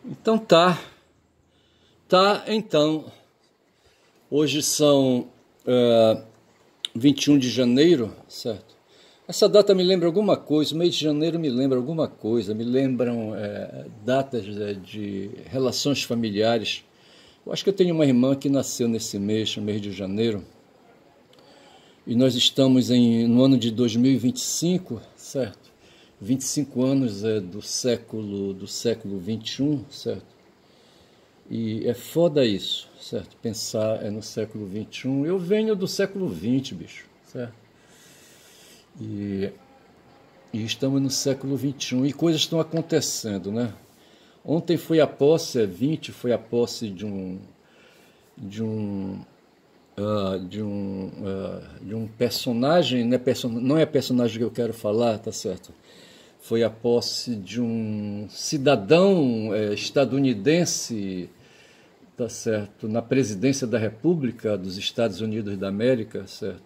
Então então, hoje são 21 de janeiro, certo? Essa data me lembra alguma coisa, o mês de janeiro me lembra alguma coisa, me lembram datas de relações familiares. Eu acho que eu tenho uma irmã que nasceu nesse mês, no mês de janeiro, e nós estamos no ano de 2025, certo? 25 anos do século XXI, certo? E é foda isso, certo? Pensar no século XXI. Eu venho do século XX, bicho, certo? E estamos no século XXI e coisas estão acontecendo, né? Ontem foi a posse, 20, foi a posse de um personagem, né? Não é personagem que eu quero falar, tá certo? Foi a posse de um cidadão estadunidense, tá certo, na presidência da República dos Estados Unidos da América, certo?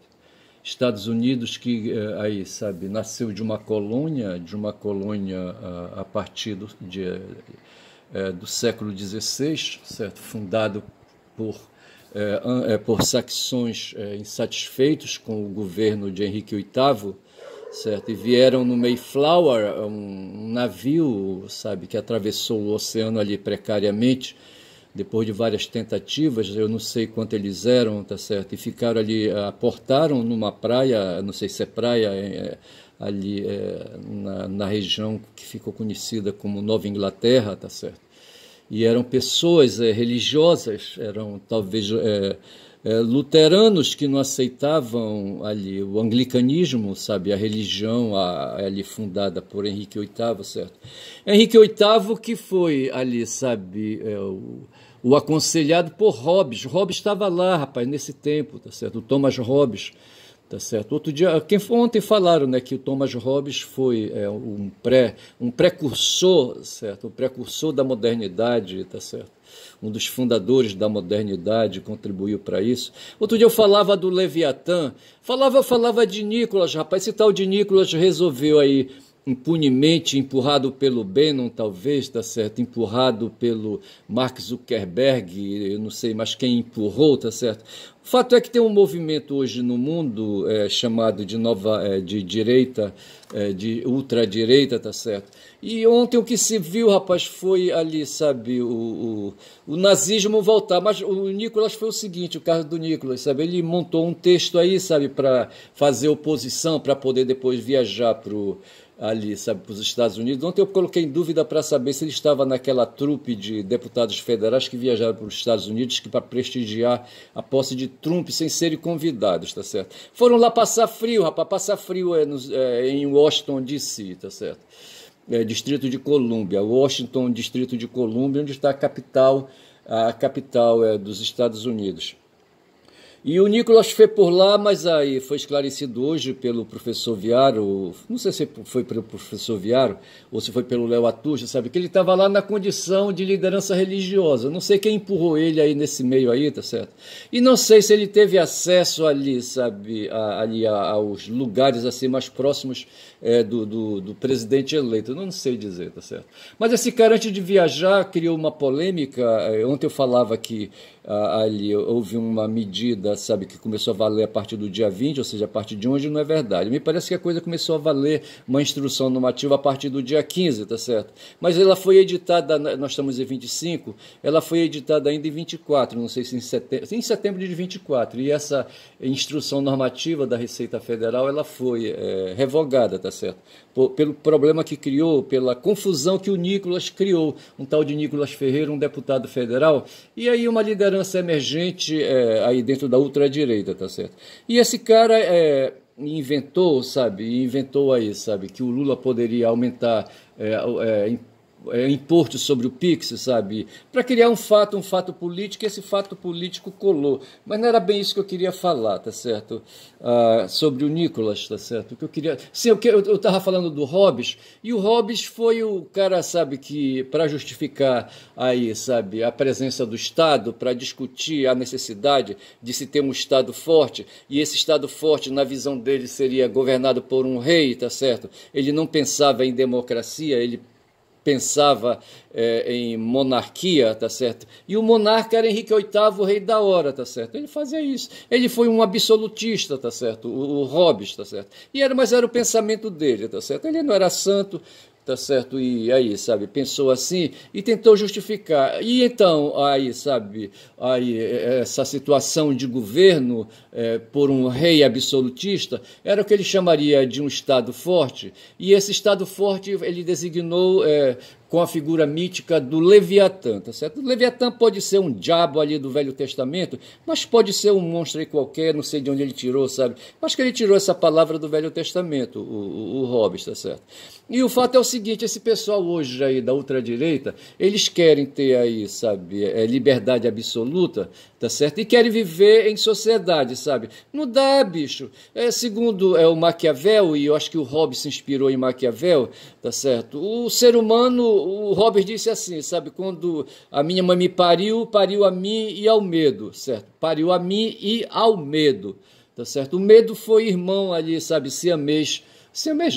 Estados Unidos que aí, sabe, nasceu de uma colônia a partir do século XVI, certo? Fundado por saxões insatisfeitos com o governo de Henrique VIII, certo? E vieram no Mayflower, um navio, sabe, que atravessou o oceano ali precariamente, depois de várias tentativas, eu não sei quanto eles eram, tá certo? E ficaram ali, aportaram numa praia, não sei se é praia, ali na região que ficou conhecida como Nova Inglaterra, tá certo? E eram pessoas religiosas, eram talvez luteranos que não aceitavam ali o anglicanismo, sabe, a religião ali fundada por Henrique VIII, certo? Henrique VIII que foi ali, sabe, o aconselhado por Hobbes. Hobbes estava lá, rapaz, nesse tempo, tá certo? O Thomas Hobbes, tá certo? Outro dia, ontem falaram, né, que o Thomas Hobbes foi um precursor, certo? O precursor da modernidade, tá certo? Um dos fundadores da modernidade, contribuiu para isso. Outro dia eu falava do Leviatã, falava de Nicolas, rapaz, esse tal de Nicolas resolveu aí, impunemente, empurrado pelo Bannon, talvez, tá certo? Empurrado pelo Mark Zuckerberg, eu não sei mais quem empurrou, tá certo? O fato é que tem um movimento hoje no mundo chamado de direita, de ultradireita, tá certo? E ontem o que se viu, rapaz, foi ali, sabe, o nazismo voltar. Mas o Nicolas foi o seguinte, o caso do Nicolas, sabe? Ele montou um texto aí, sabe, para fazer oposição, para poder depois viajar para os Estados Unidos. Ontem eu coloquei em dúvida para saber se ele estava naquela trupe de deputados federais que viajaram para os Estados Unidos para prestigiar a posse de Trump sem serem convidados, tá certo? Foram lá passar frio, rapaz, passar frio em Washington, D.C., tá certo? Distrito de Colômbia, Washington, Distrito de Colômbia, onde está a capital dos Estados Unidos. E o Nicolas foi por lá, mas aí foi esclarecido hoje pelo professor Viaro, não sei se foi pelo professor Viaro ou se foi pelo Léo Atucha, sabe, que ele estava lá na condição de liderança religiosa. Não sei quem empurrou ele aí nesse meio aí, tá certo? E não sei se ele teve acesso ali, sabe, aos lugares assim mais próximos do presidente eleito. Eu não sei dizer, tá certo? Mas esse cara, antes de viajar, criou uma polêmica. Ontem eu falava que ali houve uma medida, sabe, que começou a valer a partir do dia 20, ou seja, a partir de hoje, não é verdade. Me parece que a coisa começou a valer, uma instrução normativa a partir do dia 15, tá certo? Mas ela foi editada, nós estamos em 25, ela foi editada ainda em 24, não sei se em setembro de 24, e essa instrução normativa da Receita Federal, ela foi revogada, tá certo? Pelo problema que criou, pela confusão que o Nicolas criou, um tal de Nicolas Ferreira, um deputado federal, e aí uma liderança emergente aí dentro da ultradireita, tá certo? E esse cara inventou aí, sabe, que o Lula poderia aumentar imposto sobre o Pix, sabe, para criar um fato político, e esse fato político colou. Mas não era bem isso que eu queria falar, tá certo? Sobre o Nicolas, tá certo? O que eu queria... Sim, eu estava falando do Hobbes, e o Hobbes foi o cara, sabe, que para justificar aí, sabe, a presença do Estado, para discutir a necessidade de se ter um Estado forte, e esse Estado forte, na visão dele, seria governado por um rei, tá certo? Ele não pensava em democracia, ele pensava em monarquia, tá certo? E o monarca era Henrique VIII, o rei da hora, tá certo? Ele fazia isso. Ele foi um absolutista, tá certo? O Hobbes, tá certo? Mas era o pensamento dele, tá certo? Ele não era santo, tá certo? E aí, sabe, pensou assim e tentou justificar. E então, aí, sabe, aí essa situação de governo por um rei absolutista era o que ele chamaria de um Estado forte. E esse Estado forte ele designou com a figura mítica do Leviatã, tá certo? O Leviatã pode ser um diabo ali do Velho Testamento, mas pode ser um monstro aí qualquer, não sei de onde ele tirou, sabe? Acho que ele tirou essa palavra do Velho Testamento, o Hobbes, tá certo? E o fato é o seguinte, esse pessoal hoje aí da ultradireita, eles querem ter aí, sabe, liberdade absoluta, tá certo? E querem viver em sociedade, sabe? Não dá, bicho. Segundo o Maquiavel, e eu acho que o Hobbes se inspirou em Maquiavel, tá certo? O ser humano, o Hobbes disse assim, sabe? Quando a minha mãe me pariu, pariu a mim e ao medo, certo? Pariu a mim e ao medo, tá certo? O medo foi irmão ali, sabe, siamês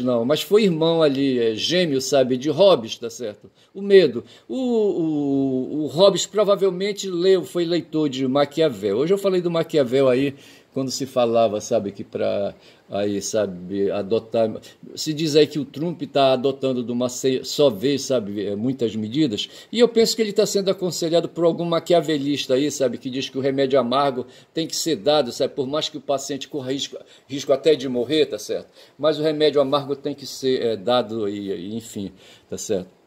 não, mas foi irmão ali, gêmeo, sabe, de Hobbes, tá certo? O medo. O Hobbes provavelmente foi leitor de Maquiavel. Hoje eu falei do Maquiavel aí, quando se falava, sabe, que para aí, sabe, adotar... Se diz aí que o Trump está adotando de uma só vez, sabe, muitas medidas, e eu penso que ele está sendo aconselhado por algum maquiavelista aí, sabe, que diz que o remédio amargo tem que ser dado, sabe, por mais que o paciente corra risco até de morrer, tá certo? Mas o remédio amargo tem que ser dado e enfim, tá certo?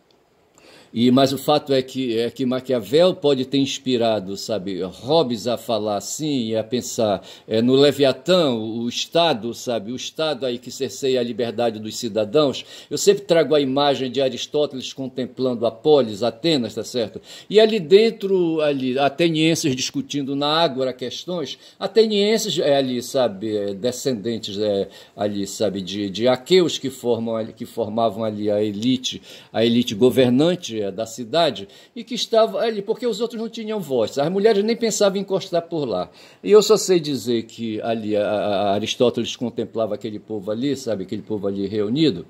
Mas o fato é que Maquiavel pode ter inspirado, sabe, Hobbes a falar assim e a pensar no Leviatã, o Estado, sabe, o Estado aí que cerceia a liberdade dos cidadãos. Eu sempre trago a imagem de Aristóteles contemplando a polis, Atenas, tá certo? E ali dentro, atenienses discutindo na ágora questões, atenienses ali, sabe, descendentes ali, sabe, de aqueus que formavam ali a elite governante da cidade e que estava ali, porque os outros não tinham voz, as mulheres nem pensavam em encostar por lá. E eu só sei dizer que ali Aristóteles contemplava aquele povo ali, sabe, aquele povo ali reunido,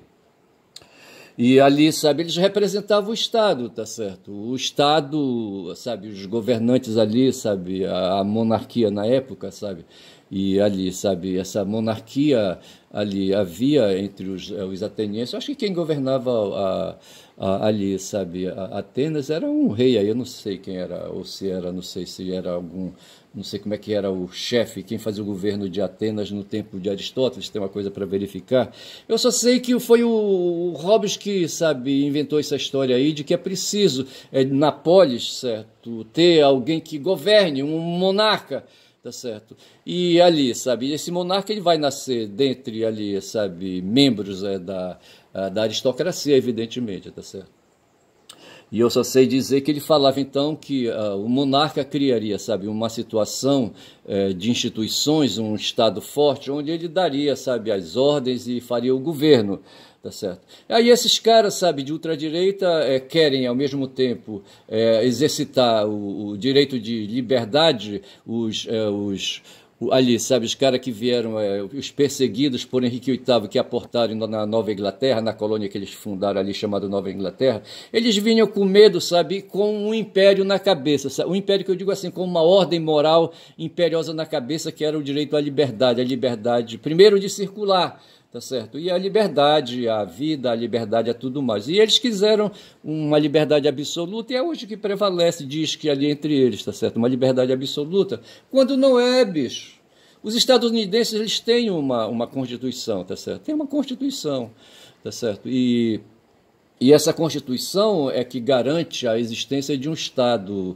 e ali, sabe, eles representavam o Estado, tá certo? O Estado, sabe, os governantes ali, sabe, a monarquia na época, sabe? E ali, sabe, essa monarquia ali havia entre os atenienses. Eu acho que quem governava ali, sabe, Atenas era um rei aí, eu não sei quem era, ou se era, não sei se era algum, não sei como é que era o chefe, quem fazia o governo de Atenas no tempo de Aristóteles, tem uma coisa para verificar. Eu só sei que foi o Hobbes que, sabe, inventou essa história aí de que é preciso, na polis, certo, ter alguém que governe, um monarca, tá certo? E ali, sabe, esse monarca ele vai nascer dentre ali, sabe, membros da aristocracia, evidentemente, tá certo? E eu só sei dizer que ele falava então que o monarca criaria, sabe, uma situação de instituições, um Estado forte, onde ele daria, sabe, as ordens e faria o governo, tá certo? Aí esses caras, sabe, de ultradireita querem ao mesmo tempo exercitar o direito de liberdade, ali, sabe, os caras que vieram, os perseguidos por Henrique VIII, que aportaram na Nova Inglaterra, na colônia que eles fundaram ali, chamada Nova Inglaterra, eles vinham com medo, sabe, com um império na cabeça, sabe? Um império que eu digo assim, com uma ordem moral imperiosa na cabeça, que era o direito à liberdade, primeiro de circular, tá certo? E a liberdade, a vida, a liberdade, a tudo mais. E eles quiseram uma liberdade absoluta, e é hoje que prevalece, diz que ali entre eles, tá certo? Uma liberdade absoluta, quando não é, bicho. Os estadunidenses, eles têm uma Constituição, tá certo? Tem uma Constituição, tá certo? E essa Constituição é que garante a existência de um Estado,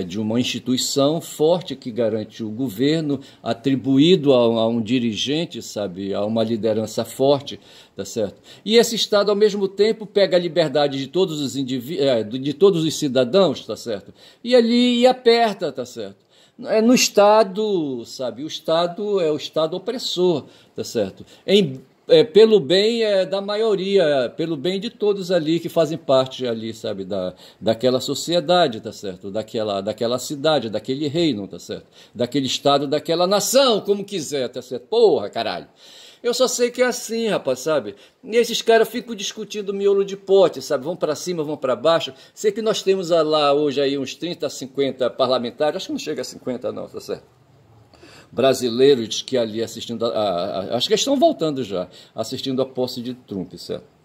de uma instituição forte que garante o governo atribuído a um dirigente, sabe, a uma liderança forte, tá certo? E esse Estado, ao mesmo tempo, pega a liberdade de todos os de todos os cidadãos, tá certo? E ali aperta, tá certo? No Estado, sabe, o Estado é o Estado opressor, tá certo? Pelo bem da maioria, pelo bem de todos ali que fazem parte ali, sabe, daquela sociedade, tá certo? Daquela cidade, daquele reino, tá certo? Daquele estado, daquela nação, como quiser, tá certo? Porra, caralho! Eu só sei que é assim, rapaz, sabe? E esses caras ficam discutindo miolo de pote, sabe? Vão para cima, vão para baixo. Sei que nós temos lá hoje aí uns 30, 50 parlamentares, acho que não chega a 50 não, tá certo? Brasileiros que ali assistindo, acho que estão voltando já, assistindo a posse de Trump, certo?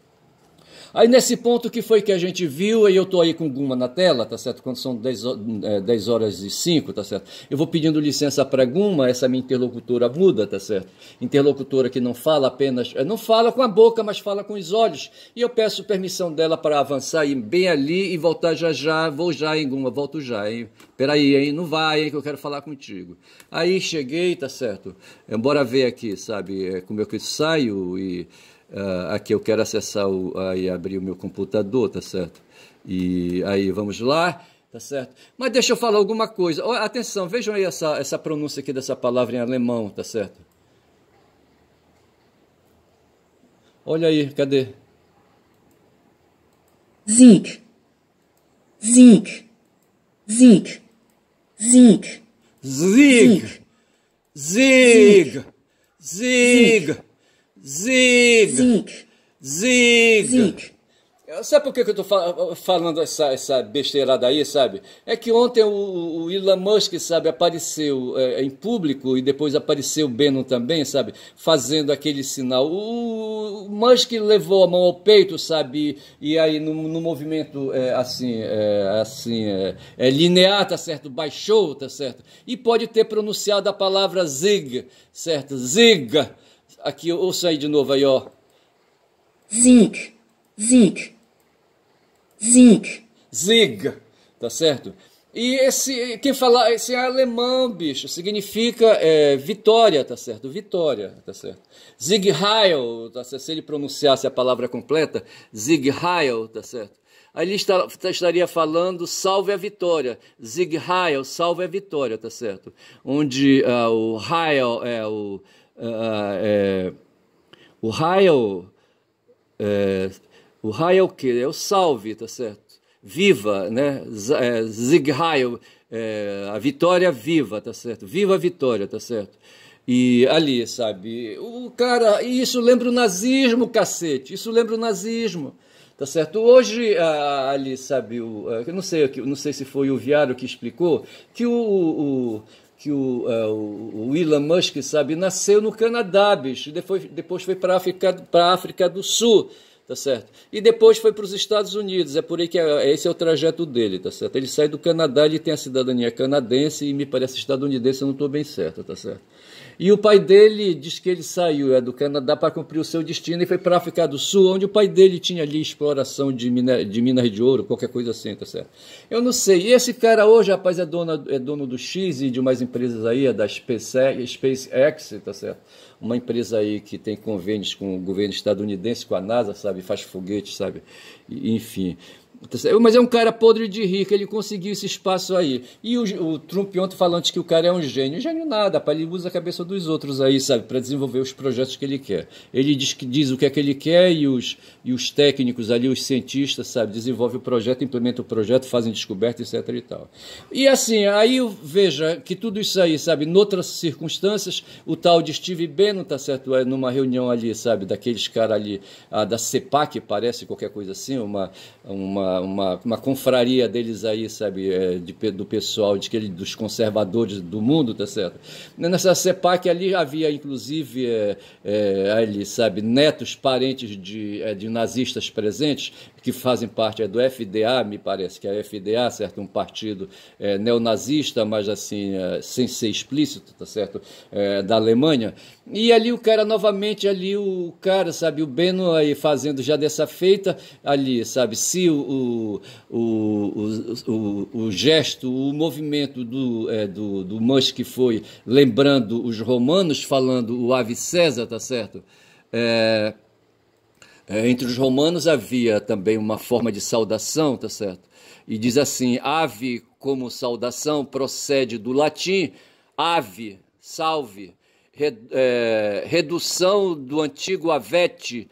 Aí nesse ponto que foi que a gente viu, aí eu tô aí com Guma na tela, tá certo? Quando são 10 horas e 5, tá certo? Eu vou pedindo licença para Guma, essa minha interlocutora muda, tá certo? Interlocutora que não fala apenas, não fala com a boca, mas fala com os olhos. E eu peço permissão dela para avançar ir bem ali e voltar já já. Vou já, hein, Guma, volto já, hein? Peraí, hein? Não vai, hein, que eu quero falar contigo. Aí cheguei, tá certo? Bora ver aqui, sabe? Como é que eu saio e... aqui eu quero acessar aí abrir o meu computador, tá certo? E aí vamos lá, tá certo? Mas deixa eu falar alguma coisa. Atenção, vejam aí essa pronúncia aqui dessa palavra em alemão, tá certo? Olha aí, cadê? Sieg, Sieg, Sieg, Sieg, Sieg, Sieg, Sieg, Sieg, Sieg. Sabe por que eu estou falando essa besteirada aí, sabe? É que ontem o Elon Musk, sabe, apareceu em público e depois apareceu o Bannon também, sabe, fazendo aquele sinal. O Musk levou a mão ao peito, sabe, e aí no movimento linear, tá certo, baixou, tá certo, e pode ter pronunciado a palavra Zig, certo, Zig. Aqui, ouça aí de novo aí, ó. Sieg, Sieg, Sieg. Sieg, tá certo? E quem fala, esse é alemão, bicho, significa vitória, tá certo? Vitória, tá certo? Sieg Heil, tá certo? Se ele pronunciasse a palavra completa, Sieg Heil, tá certo? Aí ele estaria falando salve a vitória, Sieg Heil, salve a vitória, tá certo? Onde o Heil é o Heil, o Heil que é o salve, tá certo? Viva, né? Sieg Heil, a vitória viva, tá certo? Viva a vitória, tá certo? E ali, sabe, o cara, isso lembra o nazismo, cacete, isso lembra o nazismo, tá certo? Hoje, ali, sabe, eu não sei se foi o Viário que explicou, que o Elon Musk, sabe, nasceu no Canadá, bicho, depois foi para a África do Sul, tá certo? E depois foi para os Estados Unidos, é por aí que esse é o trajeto dele, tá certo? Ele sai do Canadá, ele tem a cidadania canadense e me parece estadunidense, eu não estou bem certo, tá certo? E o pai dele diz que ele saiu do Canadá para cumprir o seu destino e foi para a África do Sul, onde o pai dele tinha ali exploração de minas de ouro, qualquer coisa assim, tá certo? Eu não sei. E esse cara hoje, rapaz, é dono do X e de umas empresas aí, da SpaceX, tá certo? Uma empresa aí que tem convênios com o governo estadunidense, com a NASA, sabe? Faz foguetes, sabe? Enfim. Mas é um cara podre de rico, ele conseguiu esse espaço aí. E o Trump ontem falando que o cara é um gênio. Gênio nada, ele usa a cabeça dos outros aí, sabe, para desenvolver os projetos que ele quer. Ele diz o que é que ele quer e os técnicos ali, os cientistas, sabe, desenvolvem o projeto, implementam o projeto, fazem descoberta, etc e tal. E assim, aí veja que tudo isso aí, sabe, noutras circunstâncias, o tal de Steve Bannon, tá certo, numa reunião ali, sabe, daqueles caras ali, da CEPAC, parece, qualquer coisa assim, uma confraria deles aí, sabe, do pessoal, dos conservadores do mundo, tá certo? Nessa CEPAC ali havia, inclusive, ali, sabe, netos, parentes de nazistas presentes, que fazem parte do FDA, me parece que é a FDA, certo? Um partido neonazista, mas assim, sem ser explícito, tá certo? Da Alemanha. E ali o cara, novamente, ali o cara, sabe, o Bannon aí fazendo já dessa feita, ali, sabe, se o gesto, o movimento do Musk foi lembrando os romanos, falando o Ave César, tá certo? Entre os romanos havia também uma forma de saudação, tá certo? E diz assim, ave como saudação procede do latim, ave, salve, redução do antigo avete,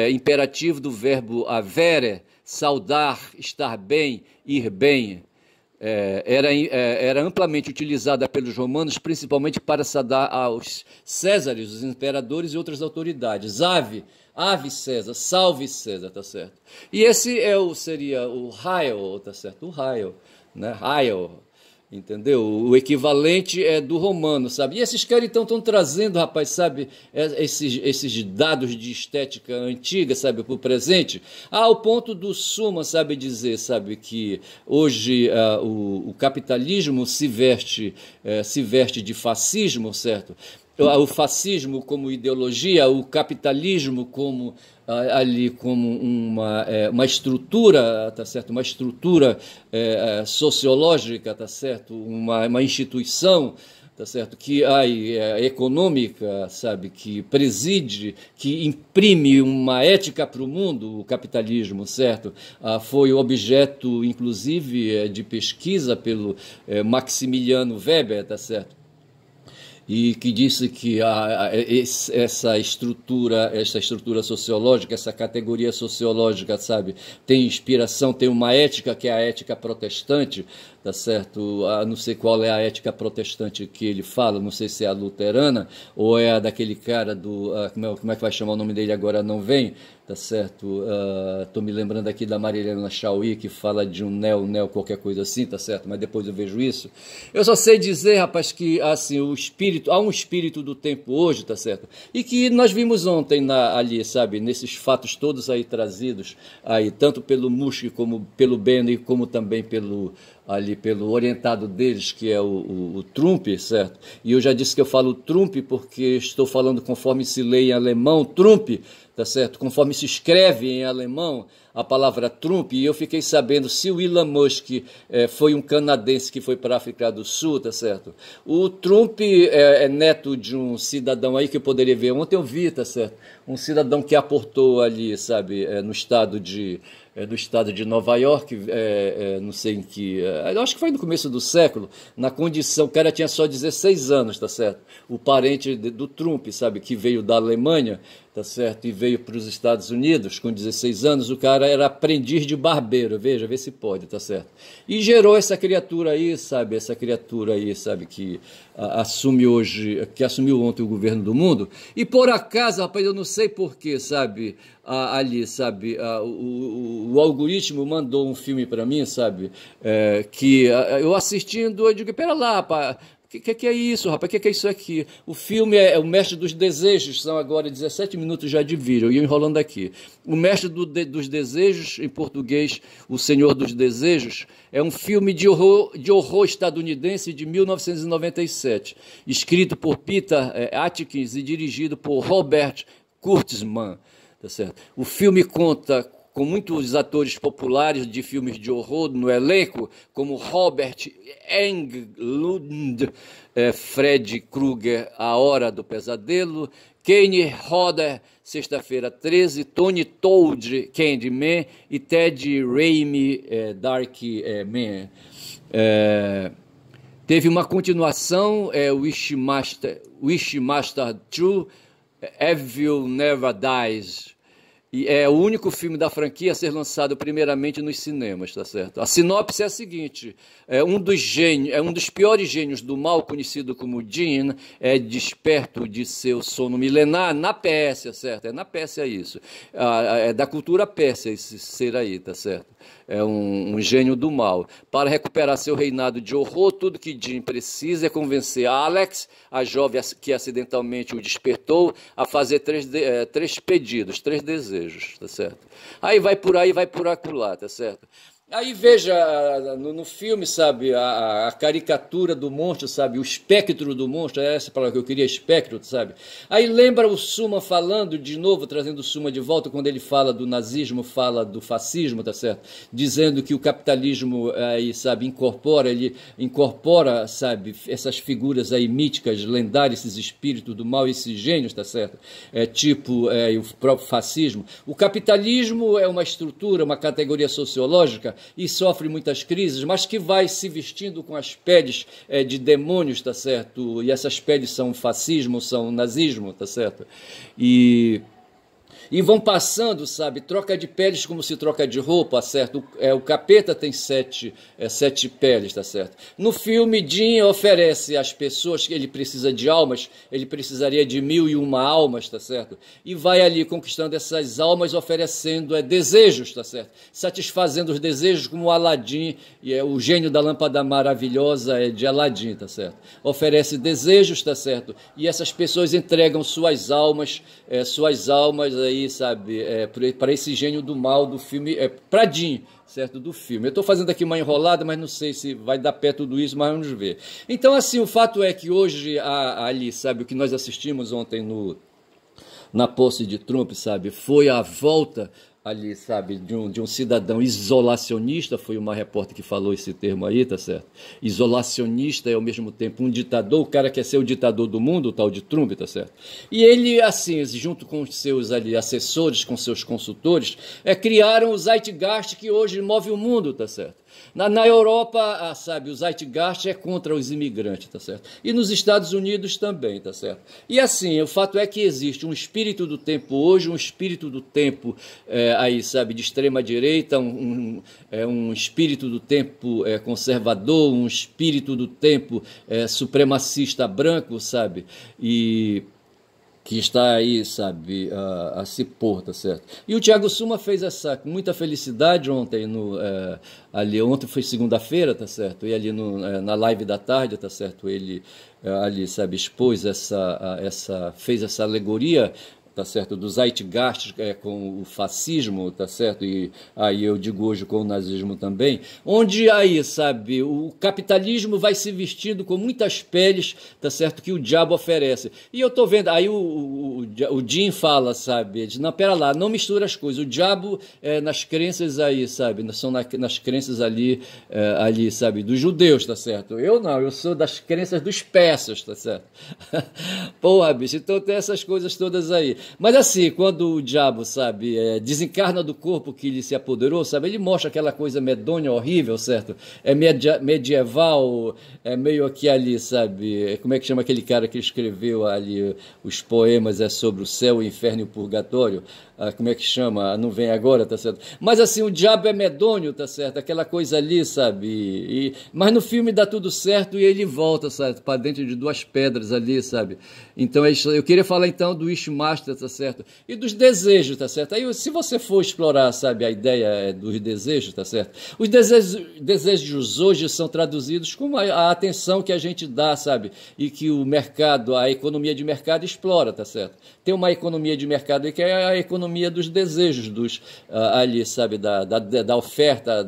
imperativo do verbo avere, saudar, estar bem, ir bem, era amplamente utilizada pelos romanos, principalmente para saudar aos Césares, os imperadores e outras autoridades. Ave César, salve César, tá certo? E esse seria o Heil, tá certo? O Heil, né? Heil, entendeu? O equivalente é do romano, sabe? E esses caras então estão trazendo, rapaz, sabe, esses dados de estética antiga, sabe, para o presente, ao ponto do Suma, sabe, dizer, sabe, que hoje o capitalismo se veste de fascismo, certo? O fascismo como ideologia, o capitalismo como uma estrutura, tá certo? Uma estrutura sociológica, tá certo? Uma instituição, tá certo? Que econômica, sabe? Que preside, que imprime uma ética para o mundo, o capitalismo, certo? Foi objeto, inclusive, de pesquisa pelo Maximiliano Weber, tá certo? E que disse que essa estrutura sociológica, essa categoria sociológica, sabe, tem inspiração, tem uma ética que é a ética protestante, tá certo? Não sei qual é a ética protestante que ele fala, não sei se é a luterana ou é a daquele cara como é que vai chamar o nome dele agora, não vem, tá certo? Tô me lembrando aqui da Marilena Chauí, que fala de um neo qualquer coisa assim, tá certo? Mas depois eu vejo isso. Eu só sei dizer, rapaz, que assim, há um espírito do tempo hoje, tá certo? E que nós vimos ontem ali, sabe, nesses fatos todos aí trazidos, aí, tanto pelo Musk como pelo Benny, como também pelo orientado deles, que é o Trump, certo? E eu já disse que eu falo Trump porque estou falando conforme se lê em alemão, Trump, tá certo? Conforme se escreve em alemão a palavra Trump, e eu fiquei sabendo se o Elon Musk foi um canadense que foi para a África do Sul, tá certo? O Trump é neto de um cidadão aí que eu poderia ver, ontem eu vi, tá certo? Um cidadão que aportou ali, sabe, no estado de Nova York, não sei em que, eu acho que foi no começo do século, na condição, o cara tinha só 16 anos, tá certo? O parente do Trump, sabe, que veio da Alemanha, tá certo? E veio para os Estados Unidos com 16 anos, o cara era aprendiz de barbeiro, vê se pode, tá certo? E gerou essa criatura aí, sabe, que assumiu ontem o governo do mundo, e por acaso, rapaz, eu não sei porquê, sabe, o algoritmo mandou um filme para mim, sabe, que eu assistindo, eu digo, pera lá, rapaz, que é isso, rapaz? Que é isso aqui? O filme é O Mestre dos Desejos, são agora 17 minutos já de vídeo, eu ia enrolando aqui. O Mestre dos Desejos, em português, O Senhor dos Desejos, é um filme de horror estadunidense de 1997, escrito por Peter Atkins e dirigido por Robert Kurtzman. Tá certo? O filme conta com muitos atores populares de filmes de horror no elenco, como Robert Englund, Fred Krueger, A Hora do Pesadelo, Kane Hodder, Sexta-feira 13, Tony Todd, Candyman e Ted Raimi, Darkman. Teve uma continuação, Wishmaster 2, Evil Never Dies. E é o único filme da franquia a ser lançado primeiramente nos cinemas, tá certo? A sinopse é a seguinte: um dos piores gênios do mal, conhecido como Jinn, é desperto de seu sono milenar na Pérsia, certo? É na Pérsia isso. É da cultura pérsia esse ser aí, tá certo? É um gênio do mal. Para recuperar seu reinado de horror, tudo que Jinn precisa é convencer Alex, a jovem que acidentalmente o despertou, a fazer três pedidos, 3 desejos, tá certo? Aí vai por acolá, tá certo? Aí veja no filme, sabe, a caricatura do monstro, sabe, o espectro do monstro, é essa palavra que eu queria, espectro, sabe? Aí lembra o Suma falando, de novo, trazendo o Suma de volta, quando ele fala do nazismo, fala do fascismo, tá certo? Dizendo que o capitalismo aí, sabe, incorpora, sabe, essas figuras aí míticas, lendárias, esses espíritos do mal, esses gênios, tá certo? O próprio fascismo. O capitalismo é uma estrutura, uma categoria sociológica, e sofre muitas crises, mas que vai se vestindo com as peles de demônios, tá certo? E essas peles são fascismo, são nazismo, tá certo? E E vão passando, sabe, troca de peles como se troca de roupa, certo? O capeta tem sete peles, tá certo? No filme, Jim oferece às pessoas que ele precisa de almas, ele precisaria de 1001 almas, tá certo? E vai ali conquistando essas almas, oferecendo desejos, tá certo? Satisfazendo os desejos, como o Aladim, e o gênio da lâmpada maravilhosa de Aladim, tá certo? Oferece desejos, tá certo? E essas pessoas entregam suas almas aí, sabe, para esse gênio do mal do filme, para Jim, certo, do filme. Eu estou fazendo aqui uma enrolada, mas não sei se vai dar pé tudo isso, mas vamos ver. Então, assim, o fato é que hoje, ali, sabe, o que nós assistimos ontem na posse de Trump, sabe, foi a volta ali, sabe, de um cidadão isolacionista, foi uma repórter que falou esse termo aí, tá certo? Isolacionista é ao mesmo tempo um ditador, o cara quer ser o ditador do mundo, o tal de Trump, tá certo? E ele, assim, junto com os seus ali assessores, com seus consultores, criaram o Zeitgeist que hoje move o mundo, tá certo? Na Europa, sabe, o Zeitgeist é contra os imigrantes, tá certo? E nos Estados Unidos também, tá certo? E assim, o fato é que existe um espírito do tempo hoje, um espírito do tempo aí, sabe, de extrema direita, um espírito do tempo conservador, um espírito do tempo supremacista branco, sabe? E que está aí, sabe, a se pôr, tá certo? E o Thiago Suma fez essa com muita felicidade ontem, ontem foi segunda-feira, tá certo? E ali na live da tarde, tá certo? Ele ali, sabe, expôs fez essa alegoria, tá certo, do Zeitgeist com o fascismo, tá certo, e aí eu digo hoje com o nazismo também, onde aí, sabe, o capitalismo vai se vestindo com muitas peles, tá certo, que o diabo oferece. E eu tô vendo, aí o Jim fala, sabe, diz, não, pera lá, não mistura as coisas, o diabo nas crenças aí, sabe, são nas crenças ali, sabe, dos judeus, tá certo, eu sou das crenças dos persas, tá certo. Porra, bicho, então tem essas coisas todas aí. Mas assim, quando o diabo, sabe, desencarna do corpo que lhe se apoderou, sabe, ele mostra aquela coisa medonha, horrível, certo? Medieval, meio aqui ali, sabe, como é que chama aquele cara que escreveu ali os poemas sobre o céu, o inferno e o purgatório? Como é que chama? Não vem agora, tá certo? Mas assim, o diabo é medonho, tá certo? Aquela coisa ali, sabe? Mas no filme dá tudo certo e ele volta, sabe? Para dentro de duas pedras ali, sabe? Então eu queria falar então do Wishmaster, tá certo? E dos desejos, tá certo? Aí se você for explorar, sabe, a ideia dos desejos, tá certo? Os desejos hoje são traduzidos como a atenção que a gente dá, sabe? E que o mercado, a economia de mercado explora, tá certo? Tem uma economia de mercado aí que é a economia dos desejos, ali, sabe, da oferta,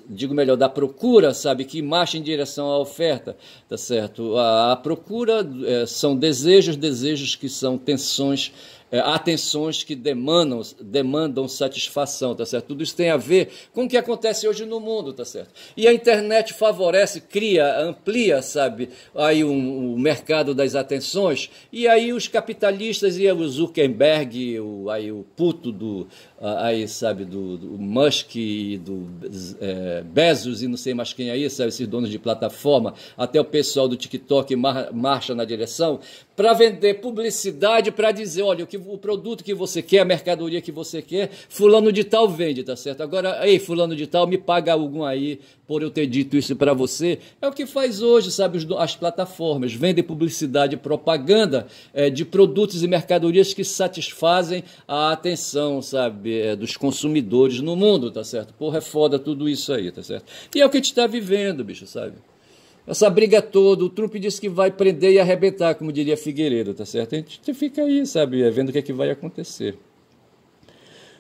digo melhor, da procura, sabe, que marcha em direção à oferta, tá certo? A procura são desejos que são tensões, atenções que demandam satisfação, tá certo? Tudo isso tem a ver com o que acontece hoje no mundo, tá certo? E a internet favorece, amplia, sabe, aí o mercado das atenções, e aí os capitalistas e o Zuckerberg, o puto aí, sabe, do Musk e do Bezos e não sei mais quem aí, sabe, esses donos de plataforma, até o pessoal do TikTok marcha na direção, para vender publicidade, para dizer, olha, o produto que você quer, a mercadoria que você quer, fulano de tal vende, tá certo? Agora, ei, fulano de tal, me paga algum aí por eu ter dito isso para você. É o que faz hoje, sabe, as plataformas, vendem publicidade e propaganda de produtos e mercadorias que satisfazem a atenção, sabe, dos consumidores no mundo, tá certo? Porra, é foda tudo isso aí, tá certo? E é o que a gente está vivendo, bicho, sabe? Essa briga toda, o Trump disse que vai prender e arrebentar, como diria Figueiredo, tá certo? A gente fica aí, sabe, vendo o que é que vai acontecer.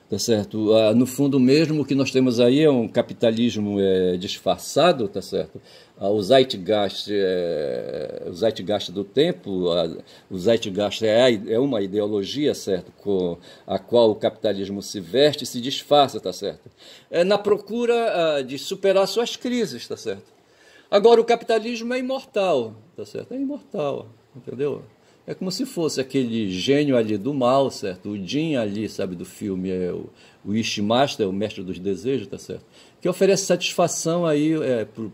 Tá certo? No fundo mesmo, o que nós temos aí é um capitalismo disfarçado, tá certo? O Zeitgeist do tempo, o Zeitgeist é uma ideologia, certo? Com a qual o capitalismo se veste e se disfarça, tá certo? Na procura de superar suas crises, tá certo? Agora, o capitalismo é imortal, tá certo? É imortal, entendeu? É como se fosse aquele gênio ali do mal, certo? O Jim ali, sabe, do filme, o Wishmaster, o mestre dos desejos, tá certo? Que oferece satisfação aí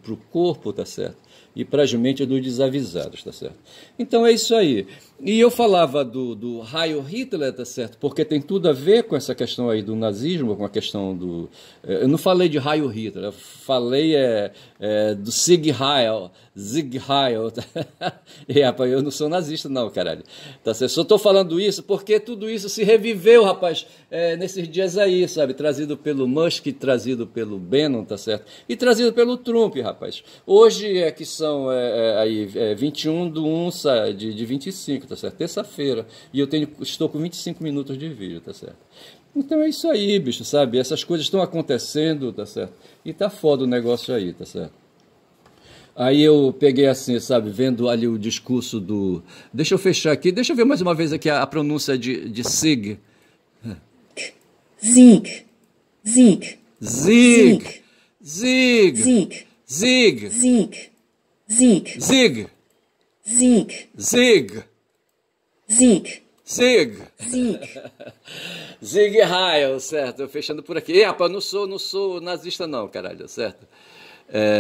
pro corpo, tá certo? E para as mentes dos desavisados, tá certo? Então é isso aí. E eu falava do Heil Hitler, tá certo? Porque tem tudo a ver com essa questão aí do nazismo, com a questão do... Eu não falei de Heil Hitler, eu falei do Sieg Heil, E, rapaz, eu não sou nazista não, caralho. Tá certo? Só tô falando isso porque tudo isso se reviveu, rapaz, nesses dias aí, sabe? Trazido pelo Musk, trazido pelo Bannon, tá certo? E trazido pelo Trump, rapaz. Hoje é que são 21/1 de 25, tá certo? Terça-feira. E eu estou com 25 minutos de vídeo, tá certo? Então é isso aí, bicho, sabe? Essas coisas estão acontecendo, tá certo? E tá foda o negócio aí, tá certo? Aí eu peguei assim, sabe, vendo ali o discurso do... Deixa eu fechar aqui, deixa eu ver mais uma vez aqui a pronúncia de Sieg. Sieg. Sieg. Sieg. Sieg. Sieg. Sieg. Sieg. Sieg. Sieg. Sieg. Sieg. Sieg. Sieg. Sieg. Sieg Heil, certo? Fechando por aqui. Rapaz, não sou nazista não, caralho, certo?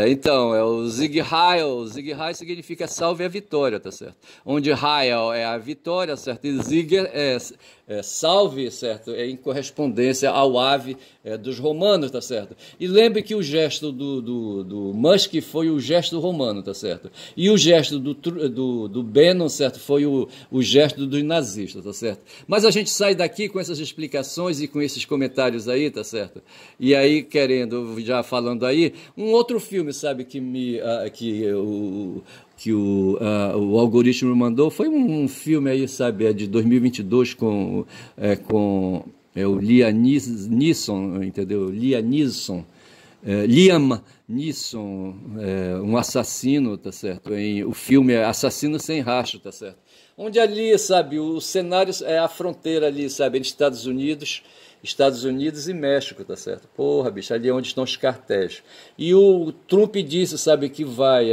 Então, é o Sieg Heil. Sieg Heil significa salve a vitória, tá certo? Onde Heil é a vitória, certo? E Sieg salve, certo? É em correspondência ao ave dos romanos, tá certo? E lembre que o gesto do Musk foi o gesto romano, tá certo? E o gesto do Bannon, certo? Foi o gesto dos nazistas, tá certo? Mas a gente sai daqui com essas explicações e com esses comentários aí, tá certo? E aí, já falando aí, um outro filme, sabe, que o algoritmo mandou, foi um filme aí, sabe, de 2022 com o Liam Neeson, entendeu? Liam Neeson, um assassino, tá certo? O filme é Assassino Sem Rastro, tá certo? Onde ali, sabe, o cenário é a fronteira ali, sabe, entre Estados Unidos e México, tá certo? Porra, bicho, ali é onde estão os cartéis. E o Trump disse, sabe, que vai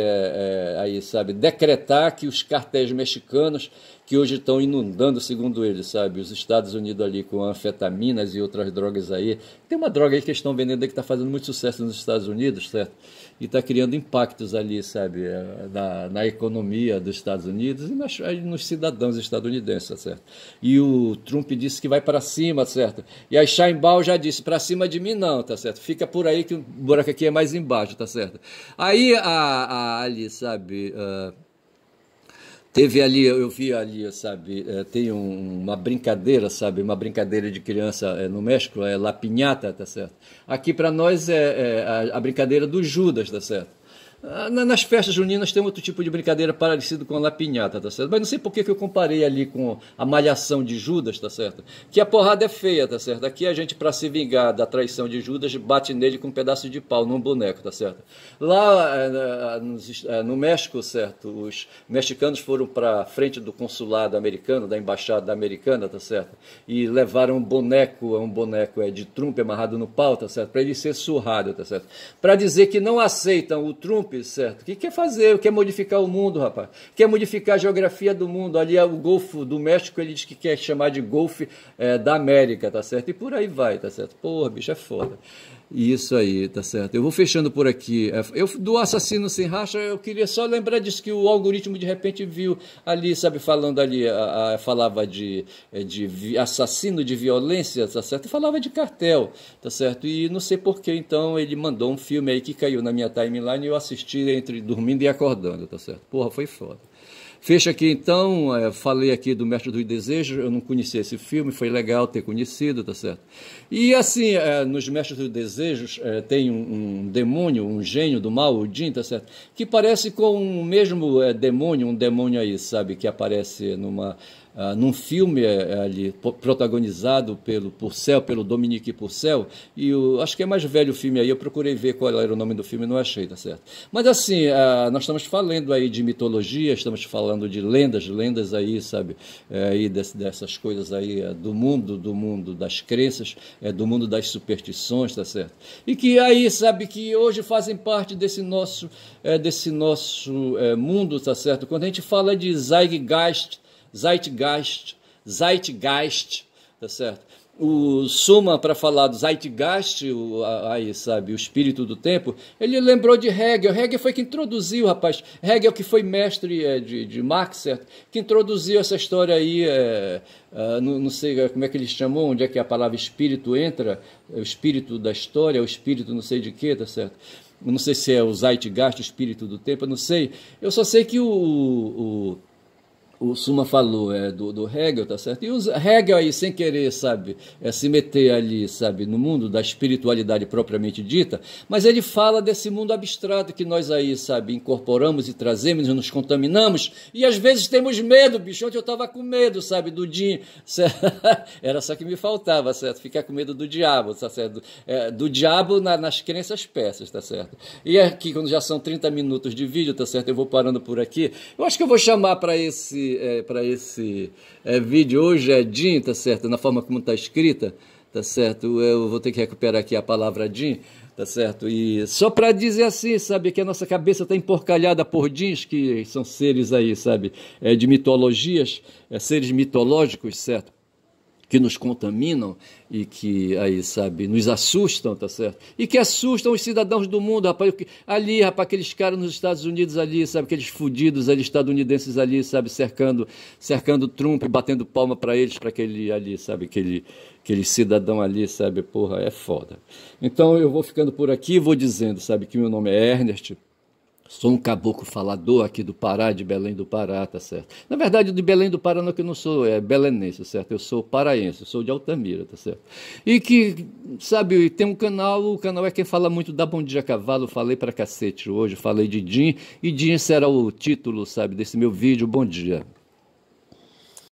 aí, sabe, decretar que os cartéis mexicanos, que hoje estão inundando, segundo ele, sabe, os Estados Unidos ali com anfetaminas e outras drogas aí. Tem uma droga aí que eles estão vendendo aí que está fazendo muito sucesso nos Estados Unidos, certo? E está criando impactos ali, sabe, na economia dos Estados Unidos e nos cidadãos estadunidenses, tá certo? E o Trump disse que vai para cima, certo? E aí Sheinbaum já disse, para cima de mim não, tá certo? Fica por aí que o buraco aqui é mais embaixo, tá certo? Aí ali, sabe... Teve ali, eu vi ali, sabe, tem uma brincadeira, sabe, uma brincadeira de criança no México, La Piñata, tá certo? Aqui para nós é a brincadeira do Judas, tá certo? Nas festas juninas tem outro tipo de brincadeira parecido com a La Piñata, tá certo? Mas não sei por que eu comparei ali com a Malhação de Judas, tá certo? Que a porrada é feia, tá certo? Aqui a gente, para se vingar da traição de Judas, bate nele com um pedaço de pau, num boneco, tá certo? Lá no México, certo? Os mexicanos foram para frente do consulado americano, da embaixada americana, tá certo? E levaram um boneco de Trump amarrado no pau, tá certo? Para ele ser surrado, tá certo? Para dizer que não aceitam o Trump, certo? O que quer fazer? Quer modificar o mundo, rapaz? Quer modificar a geografia do mundo. Ali é o Golfo do México, ele diz que quer chamar de Golfo da América, tá certo? E por aí vai, tá certo? Porra, bicho, é foda. Isso aí, tá certo? Eu vou fechando por aqui. Do Assassino Sem Rastro, eu queria só lembrar disso, que o algoritmo de repente viu ali, sabe, falando ali, falava de assassino, de violência, tá certo? E falava de cartel, tá certo? E não sei porquê, então, ele mandou um filme aí que caiu na minha timeline e eu assisti entre dormindo e acordando, tá certo? Porra, foi foda. Fecha aqui então, falei aqui do Mestre dos Desejos, eu não conhecia esse filme, foi legal ter conhecido, tá certo? E assim, nos Mestres dos Desejos tem um demônio, um gênio do mal, o Jin, tá certo? Que parece com o mesmo demônio, um demônio aí, sabe, que aparece num filme ali, protagonizado pelo Dominique Purcell, e acho que é mais velho o filme aí, eu procurei ver qual era o nome do filme e não achei, tá certo? Mas assim, nós estamos falando aí de mitologia, estamos falando de lendas aí, sabe, aí dessas coisas aí, do mundo das crenças, do mundo das superstições, tá certo? E que aí, sabe, que hoje fazem parte desse nosso mundo, tá certo? Quando a gente fala de Zeitgeist, tá certo? o Suma, para falar do Zeitgeist, aí, sabe, o espírito do tempo, ele lembrou de Hegel. Hegel foi que introduziu, rapaz. Hegel que foi mestre de Marx, certo? Que introduziu essa história aí, não sei como é que ele chamou, onde é que a palavra espírito entra, o espírito da história, o espírito não sei de quê, tá certo? Eu não sei se é o Zeitgeist, o espírito do tempo, eu não sei. Eu só sei que o Suma falou do Hegel, tá certo? E o Hegel aí, sem querer, sabe, se meter ali, sabe, no mundo da espiritualidade propriamente dita, mas ele fala desse mundo abstrato que nós aí, sabe, incorporamos e trazemos e nos contaminamos, e às vezes temos medo, bicho. Ontem eu estava com medo, sabe, do Jim, era só que me faltava, certo? Ficar com medo do diabo, tá certo? Do diabo nas crenças persas, tá certo? E aqui, quando já são 30 minutos de vídeo, tá certo? Eu vou parando por aqui. Eu acho que eu vou chamar para esse vídeo hoje Jin, tá certo? Na forma como está escrita, tá certo? Eu vou ter que recuperar aqui a palavra Jin, tá certo? E só para dizer assim, sabe, que a nossa cabeça está emporcalhada por Jins, que são seres aí, sabe, de mitologias, seres mitológicos, certo? Que nos contaminam e que aí, sabe, nos assustam, tá certo? E que assustam os cidadãos do mundo, rapaz. Ali, rapaz, aqueles caras nos Estados Unidos ali, sabe, aqueles fudidos ali, estadunidenses ali, sabe, cercando Trump, batendo palma para eles, para aquele ali, sabe, aquele cidadão ali, sabe, porra, é foda. Então eu vou ficando por aqui, vou dizendo, sabe, que meu nome é Ernest. Sou um caboclo falador aqui do Pará, de Belém do Pará, tá certo? Na verdade, de Belém do Pará não, que eu não sou belenense, certo? Eu sou paraense, eu sou de Altamira, tá certo? E que, sabe, tem um canal, o canal é quem fala muito da Bom Dia Cavalo, falei pra cacete hoje, falei de Jim, e Jim será o título, sabe, desse meu vídeo, bom dia.